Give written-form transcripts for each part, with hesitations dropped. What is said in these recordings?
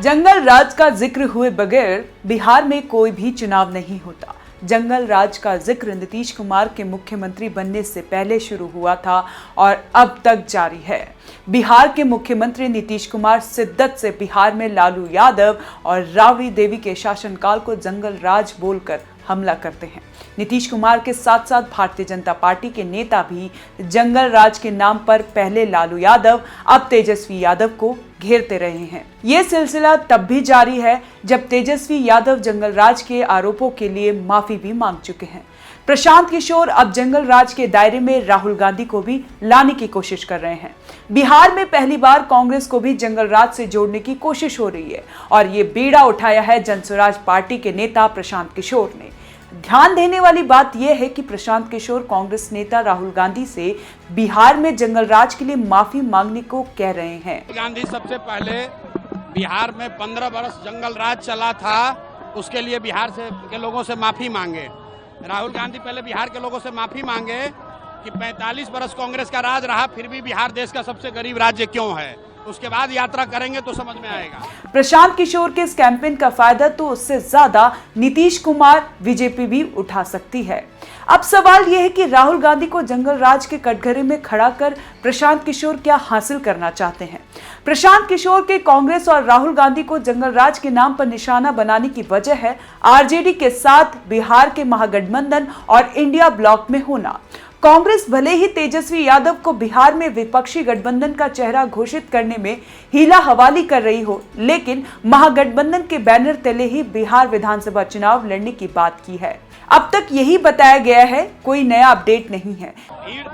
जंगल राज का जिक्र हुए बगैर बिहार में कोई भी चुनाव नहीं होता। जंगल राज का जिक्र नीतीश कुमार के मुख्यमंत्री बनने से पहले शुरू हुआ था और अब तक जारी है। बिहार के मुख्यमंत्री नीतीश कुमार शिद्दत से बिहार में लालू यादव और राबड़ी देवी के शासनकाल को जंगल राज बोलकर हमला करते हैं। नीतीश कुमार के साथ साथ भारतीय जनता पार्टी के नेता भी जंगल राज के नाम पर पहले लालू यादव अब तेजस्वी यादव को घेरते रहे हैं। ये सिलसिला तब भी जारी है जब तेजस्वी यादव जंगल राज के आरोपों के लिए माफी भी मांग चुके हैं। प्रशांत किशोर अब जंगल राज के दायरे में राहुल गांधी को भी लाने की कोशिश कर रहे हैं। बिहार में पहली बार कांग्रेस को भी जंगल राज से जोड़ने की कोशिश हो रही है और ये बीड़ा उठाया है जनस्वराज पार्टी के नेता प्रशांत किशोर ने। ध्यान देने वाली बात यह है कि प्रशांत किशोर कांग्रेस नेता राहुल गांधी से बिहार में जंगल राज के लिए माफी मांगने को कह रहे हैं। गांधी सबसे पहले बिहार में 15 वर्ष जंगल राज चला था, उसके लिए बिहार से के लोगों से माफी मांगे। राहुल गांधी पहले बिहार के लोगों से माफी मांगे कि 45 वर्ष कांग्रेस का राज रहा, फिर भी बिहार देश का सबसे गरीब राज्य क्यों है। उसके बाद यात्रा करेंगे तो समझ में आएगा। प्रशांत किशोर के इस कैंपेन का फायदा तो उससे ज्यादा नीतीश कुमार बीजेपी भी उठा सकती है। अब सवाल यह है कि राहुल गांधी को जंगल राज के कटघरे में खड़ा कर प्रशांत किशोर क्या हासिल करना चाहते हैं। प्रशांत किशोर के कांग्रेस और राहुल गांधी को जंगल राज के नाम पर निशाना बनाने की वजह है आरजेडी के साथ बिहार के महागठबंधन और इंडिया ब्लॉक में होना। कांग्रेस भले ही तेजस्वी यादव को बिहार में विपक्षी गठबंधन का चेहरा घोषित करने में हीला हवाली कर रही हो, लेकिन महागठबंधन के बैनर तले ही बिहार विधानसभा चुनाव लड़ने की बात की है। अब तक यही बताया गया है, कोई नया अपडेट नहीं है। भीड़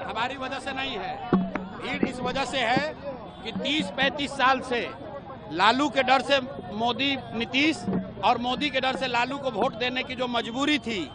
हमारी वजह से नहीं है, भीड़ इस वजह से है कि 30-35 साल से लालू के डर से मोदी नीतीश और मोदी के डर से लालू को वोट देने की जो मजबूरी थी,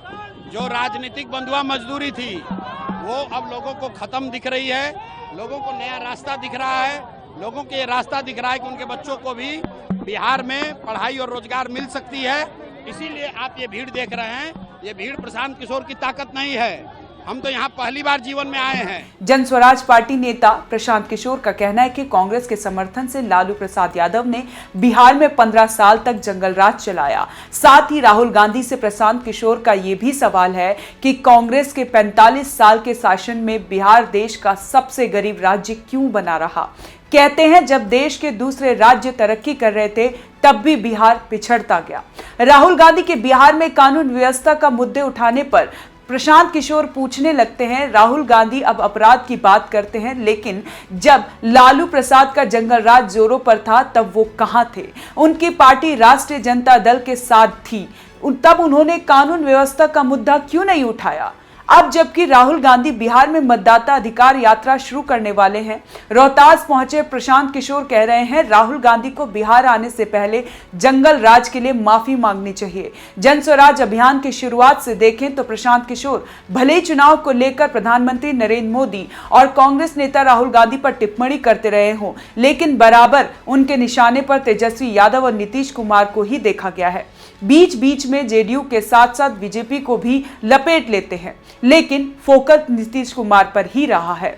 जो राजनीतिक बंधुआ मजदूरी थी, वो अब लोगों को खत्म दिख रही है। लोगों को नया रास्ता दिख रहा है। लोगों को ये रास्ता दिख रहा है कि उनके बच्चों को भी बिहार में पढ़ाई और रोजगार मिल सकती है। इसीलिए आप ये भीड़ देख रहे हैं। ये भीड़ प्रशांत किशोर की ताकत नहीं है। हम तो यहाँ पहली बार जीवन में आए हैं। जनस्वराज पार्टी नेता प्रशांत किशोर का कहना है कि कांग्रेस के समर्थन से लालू प्रसाद यादव ने बिहार में 15 साल तक जंगल राज चलाया। साथ ही राहुल गांधी से प्रशांत किशोर का यह भी सवाल है कि कांग्रेस के 45 साल के शासन में बिहार देश का सबसे गरीब राज्य क्यों बना रहा। कहते हैं जब देश के दूसरे राज्य तरक्की कर रहे थे तब भी बिहार पिछड़ता गया। राहुल गांधी के बिहार में कानून व्यवस्था का मुद्दे उठाने पर प्रशांत किशोर पूछने लगते हैं, राहुल गांधी अब अपराध की बात करते हैं, लेकिन जब लालू प्रसाद का जंगल राज जोरों पर था तब वो कहां थे। उनकी पार्टी राष्ट्रीय जनता दल के साथ थी, तब उन्होंने कानून व्यवस्था का मुद्दा क्यों नहीं उठाया। अब जबकि राहुल गांधी बिहार में मतदाता अधिकार यात्रा शुरू करने वाले हैं, रोहतास पहुंचे प्रशांत किशोर कह रहे हैं राहुल गांधी को बिहार आने से पहले जंगल राज के लिए माफी मांगनी चाहिए। जनस्वराज अभियान की शुरुआत से देखें तो प्रशांत किशोर भले ही चुनाव को लेकर प्रधानमंत्री नरेंद्र मोदी और कांग्रेस नेता राहुल गांधी पर टिप्पणी करते रहे हों, लेकिन बराबर उनके निशाने पर तेजस्वी यादव और नीतीश कुमार को ही देखा गया है। बीच बीच में जेडीयू के साथ साथ बीजेपी को भी लपेट लेते हैं, लेकिन फोकस नीतीश कुमार पर ही रहा है।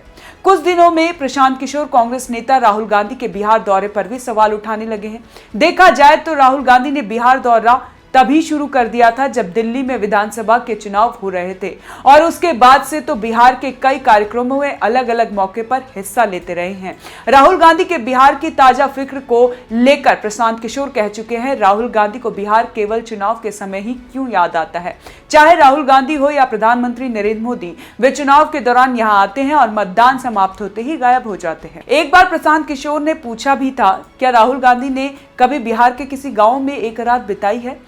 कुछ दिनों में प्रशांत किशोर कांग्रेस नेता राहुल गांधी के बिहार दौरे पर भी सवाल उठाने लगे हैं। देखा जाए तो राहुल गांधी ने बिहार दौरा तभी शुरू कर दिया था जब दिल्ली में विधानसभा के चुनाव हो रहे थे और उसके बाद से तो बिहार के कई कार्यक्रमों में अलग अलग मौके पर हिस्सा लेते रहे हैं। राहुल गांधी के बिहार की ताजा फिक्र को लेकर प्रशांत किशोर कह चुके हैं, राहुल गांधी को बिहार केवल चुनाव के समय ही क्यों याद आता है। चाहे राहुल गांधी हो या प्रधानमंत्री नरेंद्र मोदी, वे चुनाव के दौरान यहाँ आते हैं और मतदान समाप्त होते ही गायब हो जाते हैं। एक बार प्रशांत किशोर ने पूछा भी था, क्या राहुल गांधी ने कभी बिहार के किसी गाँव में एक रात बिताई है।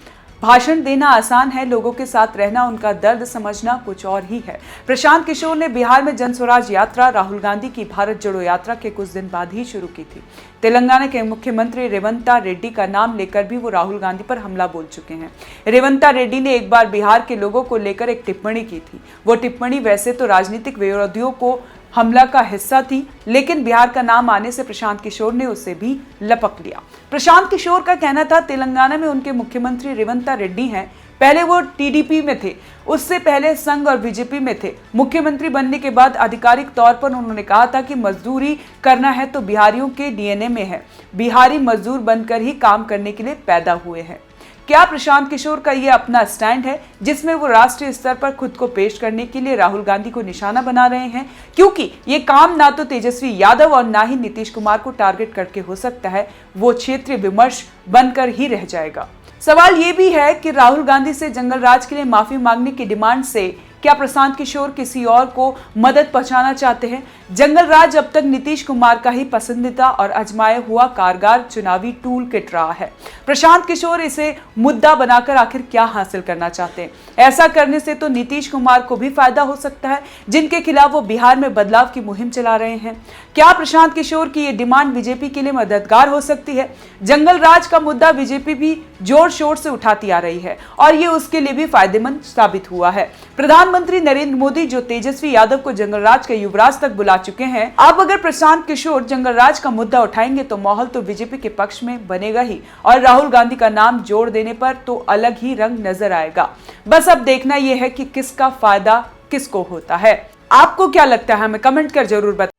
भाषण देना आसान है, लोगों के साथ रहना, उनका दर्द समझना कुछ और ही है। प्रशांत किशोर ने बिहार में जनस्वराज यात्रा राहुल गांधी की भारत जोड़ो यात्रा के कुछ दिन बाद ही शुरू की थी। तेलंगाना के मुख्यमंत्री रेवंत रेड्डी का नाम लेकर भी वो राहुल गांधी पर हमला बोल चुके हैं। रेवंत रेड्डी ने एक बार बिहार के लोगों को लेकर एक टिप्पणी की थी। वो टिप्पणी वैसे तो राजनीतिक विरोधियों को हमला का हिस्सा थी, लेकिन बिहार का नाम आने से प्रशांत किशोर ने उसे भी लपक लिया। प्रशांत किशोर का कहना था तेलंगाना में उनके मुख्यमंत्री रेवंत रेड्डी हैं, पहले वो टीडीपी में थे, उससे पहले संघ और बीजेपी में थे। मुख्यमंत्री बनने के बाद आधिकारिक तौर पर उन्होंने कहा था कि मजदूरी करना है तो बिहारियों के डीएनए में है, बिहारी मजदूर बनकर ही काम करने के लिए पैदा हुए हैं। क्या प्रशांत किशोर का ये अपना स्टैंड है जिसमें वो राष्ट्रीय स्तर पर खुद को पेश करने के लिए राहुल गांधी को निशाना बना रहे हैं? क्योंकि ये काम ना तो तेजस्वी यादव और ना ही नीतीश कुमार को टारगेट करके हो सकता है, वो क्षेत्रीय विमर्श बनकर ही रह जाएगा। सवाल ये भी है कि राहुल गांधी से जंगल राज के लिए माफी मांगने की डिमांड से क्या प्रशांत किशोर किसी और को मदद पहुंचाना चाहते हैं? जंगल राज अब तक नीतीश कुमार का ही पसंदीदा और आजमाया हुआ कारगर चुनावी टूल किट रहा है। प्रशांत किशोर इसे मुद्दा बनाकर आखिर क्या हासिल करना चाहते हैं? ऐसा करने से तो नीतीश कुमार को भी फायदा हो सकता है, जिनके खिलाफ वो बिहार में बदलाव की मुहिम चला रहे हैं। क्या प्रशांत किशोर की ये डिमांड बीजेपी के लिए मददगार हो सकती है? जंगल राज का मुद्दा बीजेपी भी जोर शोर से उठाती आ रही है और ये उसके लिए भी फायदेमंद साबित हुआ है। प्रधानमंत्री नरेंद्र मोदी जो तेजस्वी यादव को जंगल राज के युवराज तक बुला चुके हैं, अब अगर प्रशांत किशोर जंगल राज का मुद्दा उठाएंगे तो माहौल तो बीजेपी के पक्ष में बनेगा ही और राहुल गांधी का नाम जोड़ देने पर तो अलग ही रंग नजर आएगा। बस अब देखना यह है कि किसका फायदा किसको होता है। आपको क्या लगता है, हमें कमेंट कर जरूर बताएं।